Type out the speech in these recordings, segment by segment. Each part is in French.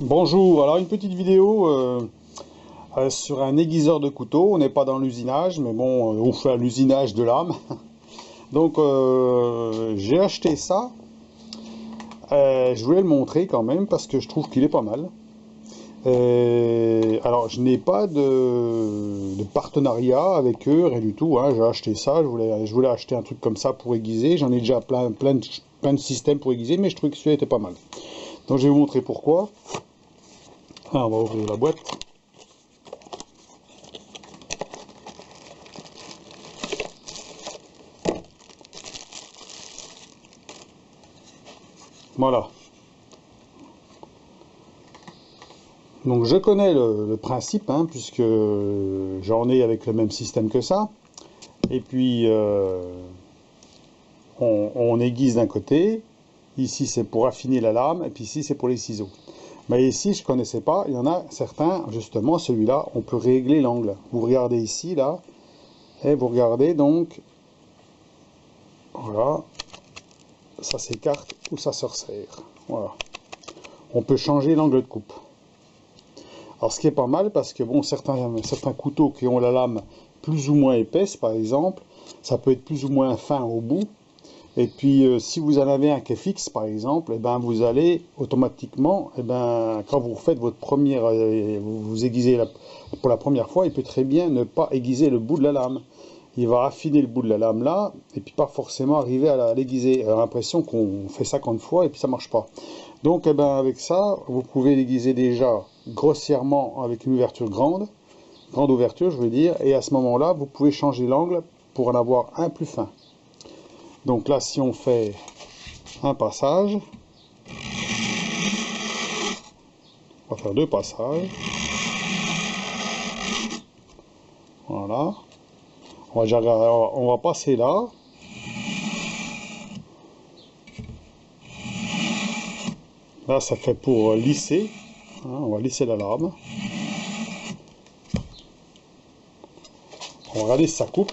Bonjour, alors une petite vidéo sur un aiguiseur de couteau. On n'est pas dans l'usinage, mais bon, on fait l'usinage de lame. Donc j'ai acheté ça. Je voulais le montrer quand même parce que je trouve qu'il est pas mal. Alors je n'ai pas de partenariat avec eux, rien du tout, hein. J'ai acheté ça, je voulais acheter un truc comme ça pour aiguiser. J'en ai déjà plein de systèmes pour aiguiser, mais je trouvais que celui-là était pas mal. Donc je vais vous montrer pourquoi. Ah, on va ouvrir la boîte. Voilà. Donc je connais le principe, hein, puisque j'en ai avec le même système que ça. Et puis on aiguise d'un côté. Ici c'est pour affiner la lame, et puis ici c'est pour les ciseaux. Mais ici je ne connaissais pas. Il y en a certains, justement celui-là, on peut régler l'angle. Vous regardez ici là, et vous regardez donc, voilà, ça s'écarte ou ça se resserre. Voilà. On peut changer l'angle de coupe. Alors ce qui est pas mal, parce que bon, certains couteaux qui ont la lame plus ou moins épaisse, par exemple, ça peut être plus ou moins fin au bout. Et puis si vous en avez un qui est fixe, par exemple, et ben, vous allez automatiquement, et ben, quand vous faites votre première, vous aiguisez pour la première fois, il peut très bien ne pas aiguiser le bout de la lame. Il va affiner le bout de la lame là, et puis pas forcément arriver à l'aiguiser. On a l'impression qu'on fait 50 fois et puis ça marche pas. Donc eh ben, avec ça, vous pouvez l'aiguiser déjà grossièrement avec une ouverture grande ouverture je veux dire, et à ce moment-là, vous pouvez changer l'angle pour en avoir un plus fin. Donc là, si on fait un passage, on va faire deux passages. Voilà. On va passer là. Là, ça fait pour lisser. Hein, on va lisser la lame. On va regarder si ça coupe.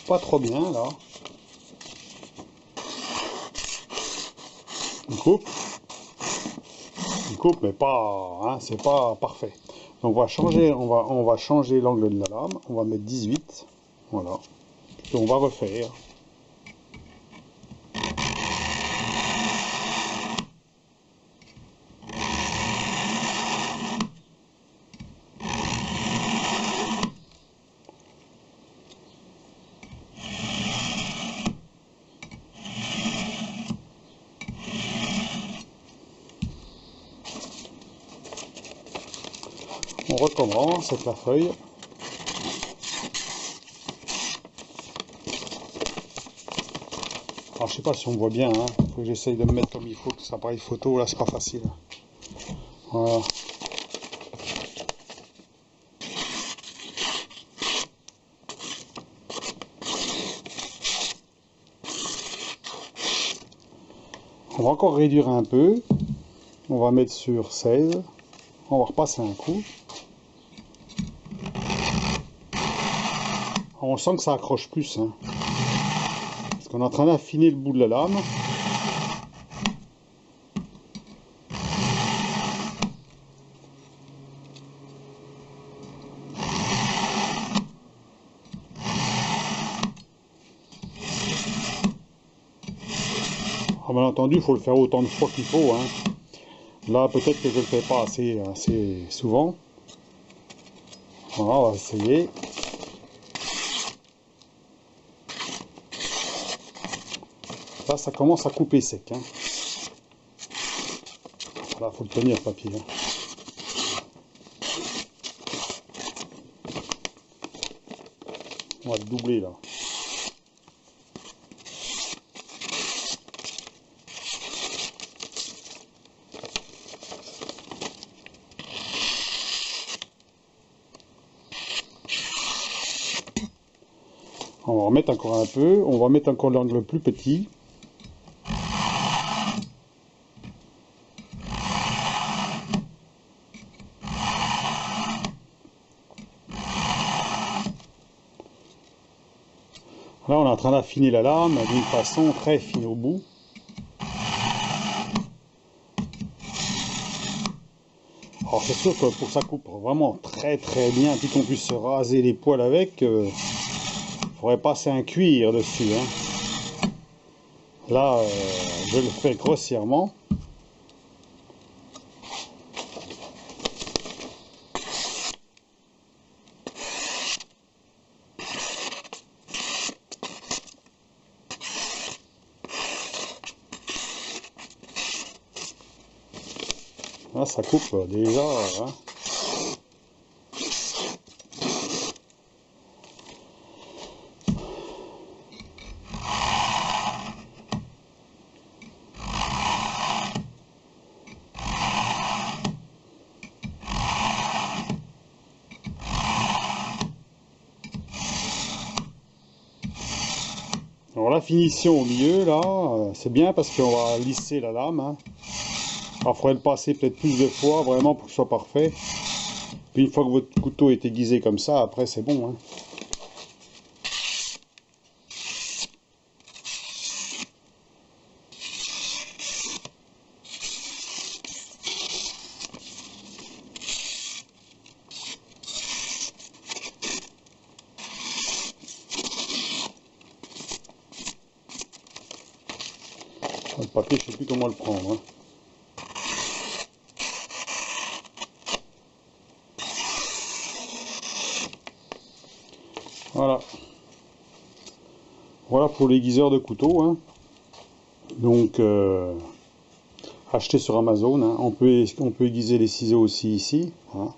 Pas trop bien là. Il coupe, mais pas, hein, c'est pas parfait. Donc on va changer l'angle de la lame. On va mettre 18. Voilà. Et on va refaire. On recommence avec la feuille. Alors je sais pas si on voit bien, hein. Faut que j'essaye de me mettre comme il faut, que cet appareil photo là c'est pas facile. Voilà. On va encore réduire un peu. On va mettre sur 16. On va repasser un coup. On sent que ça accroche plus, hein. Parce qu'on est en train d'affiner le bout de la lame. Ah, bien entendu, il faut le faire autant de fois qu'il faut, hein. Là, peut-être que je ne le fais pas assez souvent. Voilà, on va essayer. Là, ça commence à couper sec, hein. Là, faut le tenir, le papier, hein. On va le doubler, là. On va remettre encore un peu. On va mettre encore l'angle plus petit. Là, on est en train d'affiner la lame d'une façon très fine au bout. Alors c'est sûr que pour que ça coupe vraiment très très bien, puis qu'on puisse se raser les poils avec, il faudrait passer un cuir dessus. Hein. Là, je le fais grossièrement. Là, ça coupe déjà. Hein. Alors la finition au milieu, là, c'est bien parce qu'on va lisser la lame. Hein. Alors, il faudrait le passer peut-être plus de fois, vraiment, pour que ce soit parfait. Puis une fois que votre couteau est aiguisé comme ça, après c'est bon. Hein. Le papier, je ne sais plus comment le prendre. Hein. Voilà. Voilà pour l'aiguiseur de couteau. Hein. Donc, acheté sur Amazon. Hein. On peut aiguiser les ciseaux aussi ici. Hein.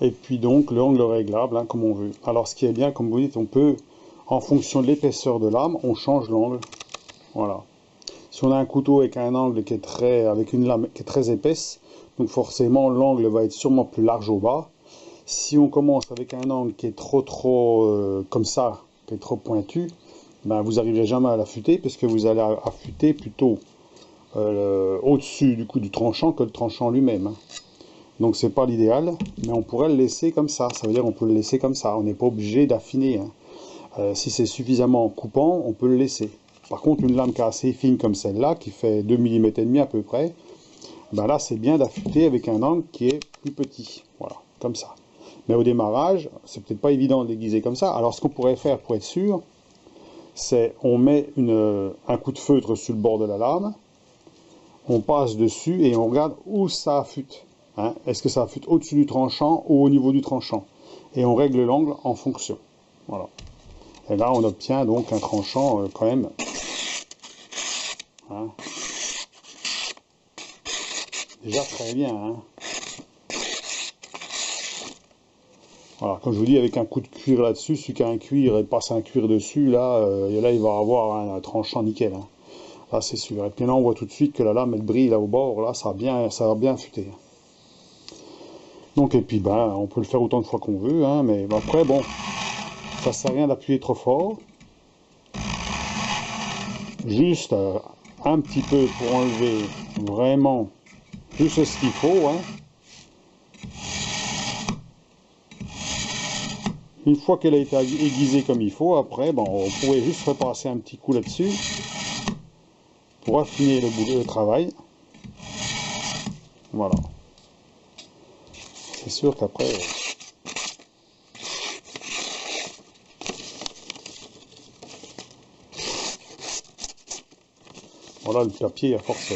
Et puis donc, l'angle réglable, hein, comme on veut. Alors, ce qui est bien, comme vous dites, on peut, en fonction de l'épaisseur de lame, on change l'angle. Voilà. Si on a un couteau avec un angle qui est avec une lame qui est très épaisse, donc forcément, l'angle va être sûrement plus large au bas. Si on commence avec un angle qui est trop comme ça, qui est trop pointu, ben vous n'arriverez jamais à l'affûter, parce que vous allez affûter plutôt au-dessus du tranchant que le tranchant lui-même. Hein. Donc c'est pas l'idéal, mais on pourrait le laisser comme ça. Ça veut dire on peut le laisser comme ça. On n'est pas obligé d'affiner. Hein. Si c'est suffisamment coupant, on peut le laisser. Par contre, une lame qui est assez fine comme celle-là, qui fait 2 mm et demi à peu près, ben là c'est bien d'affûter avec un angle qui est plus petit. Voilà, comme ça. Mais au démarrage, c'est peut-être pas évident de l'aiguiser comme ça. Alors ce qu'on pourrait faire pour être sûr, c'est on met un coup de feutre sur le bord de la lame, on passe dessus et on regarde où ça affûte. Hein. Est-ce que ça affûte au-dessus du tranchant ou au niveau du tranchant? Et on règle l'angle en fonction. Voilà. Et là on obtient donc un tranchant quand même. Hein. Déjà très bien. Hein. Voilà, comme je vous dis, avec un coup de cuir là-dessus, celui qui a un cuir et passe un cuir dessus, là, il va avoir un tranchant nickel. Hein. Là, c'est sûr. Et puis là, on voit tout de suite que la lame, elle brille là au bord. Là, ça va bien affûter. Donc, et puis, ben, on peut le faire autant de fois qu'on veut. Hein, mais après, bon, ça sert à rien d'appuyer trop fort. Juste un petit peu pour enlever vraiment juste ce qu'il faut. Hein. Une fois qu'elle a été aiguisée comme il faut, après, bon, on pourrait juste repasser un petit coup là-dessus pour affiner le travail. Voilà. C'est sûr qu'après... Voilà le papier à force.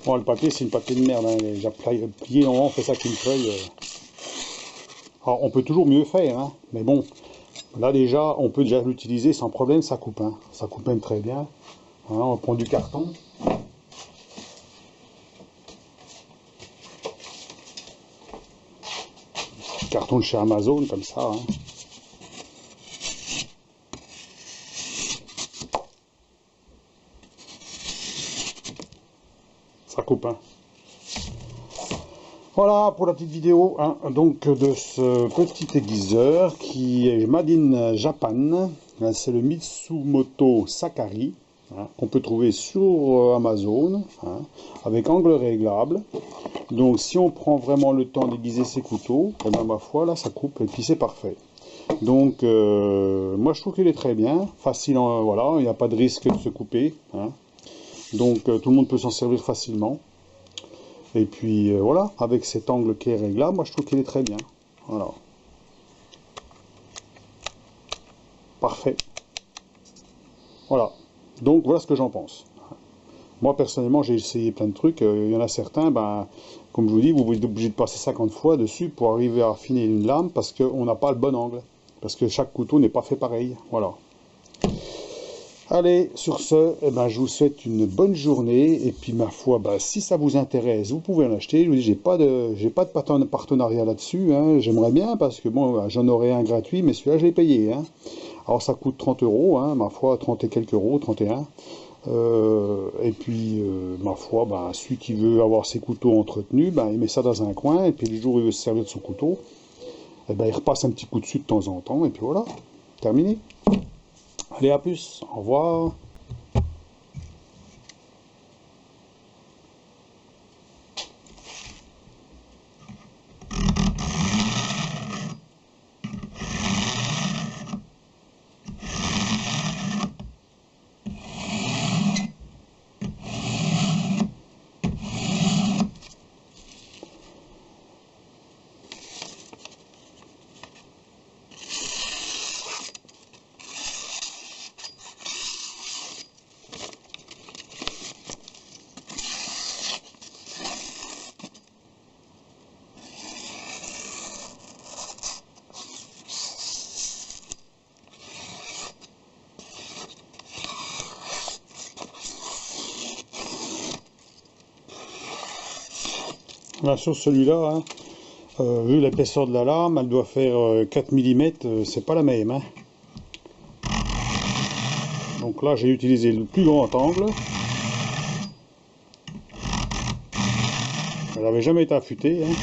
Bon, le papier, c'est une papier de merde. Hein. J'ai plié en haut, on fait ça avec une feuille. Alors, on peut toujours mieux faire, hein. Mais bon, là déjà, on peut déjà l'utiliser sans problème, ça coupe. Hein. Ça coupe même très bien. Hein, on prend du carton. Carton de chez Amazon, comme ça. Hein. Ça coupe. Hein. Voilà pour la petite vidéo hein, donc de ce petit aiguiseur qui est Made in Japan. C'est le Mitsumoto Sakari, hein, qu'on peut trouver sur Amazon, hein, avec angle réglable. Donc si on prend vraiment le temps d'aiguiser ses couteaux, et ben, ma foi, là ça coupe et puis c'est parfait. Donc moi je trouve qu'il est très bien, facile, voilà, il n'y a pas de risque de se couper, hein. Donc tout le monde peut s'en servir facilement. Et puis voilà, avec cet angle qui est réglable, moi je trouve qu'il est très bien. Voilà. Parfait. Voilà. Donc voilà ce que j'en pense. Moi personnellement j'ai essayé plein de trucs. Il y en a certains, ben, comme je vous dis, vous êtes obligé de passer 50 fois dessus pour arriver à affiner une lame parce qu'on n'a pas le bon angle. Parce que chaque couteau n'est pas fait pareil. Voilà. Allez, sur ce, eh ben, je vous souhaite une bonne journée. Et puis, ma foi, ben, si ça vous intéresse, vous pouvez en acheter. Je vous dis, j'ai pas de partenariat là-dessus, hein. J'aimerais bien parce que bon, ben, j'en aurais un gratuit, mais celui-là, je l'ai payé, hein. Alors, ça coûte 30 euros, hein, ma foi, 30 et quelques euros, 31. Et puis, ma foi, ben, celui qui veut avoir ses couteaux entretenus, ben, il met ça dans un coin. Et puis, le jour où il veut se servir de son couteau, eh ben, il repasse un petit coup dessus de temps en temps. Et puis voilà, terminé. Allez, à plus, au revoir. Là, sur celui-là, hein, vu l'épaisseur de la lame, elle doit faire 4 mm, c'est pas la même, hein. Donc là, j'ai utilisé le plus grand angle. Elle n'avait jamais été affûtée, hein.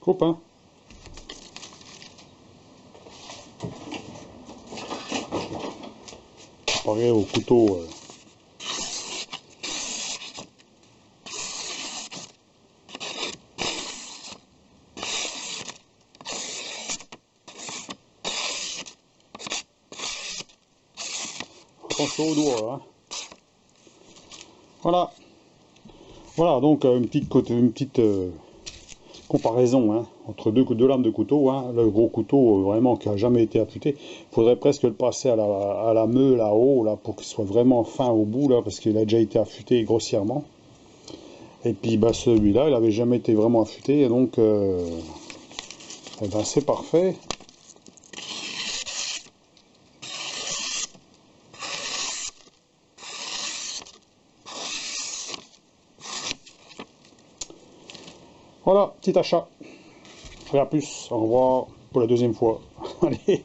Copain. Pareil au couteau. Attention aux doigts, hein. Voilà. Voilà, donc une petite comparaison, hein, entre deux lames de couteau, hein. Le gros couteau vraiment qui a jamais été affûté, il faudrait presque le passer à la meule là-haut là, pour qu'il soit vraiment fin au bout là, parce qu'il a déjà été affûté grossièrement. Et puis bah, celui-là il avait jamais été vraiment affûté, et donc eh ben, c'est parfait. Voilà, petit achat. Allez, à plus, au revoir pour la deuxième fois. Allez.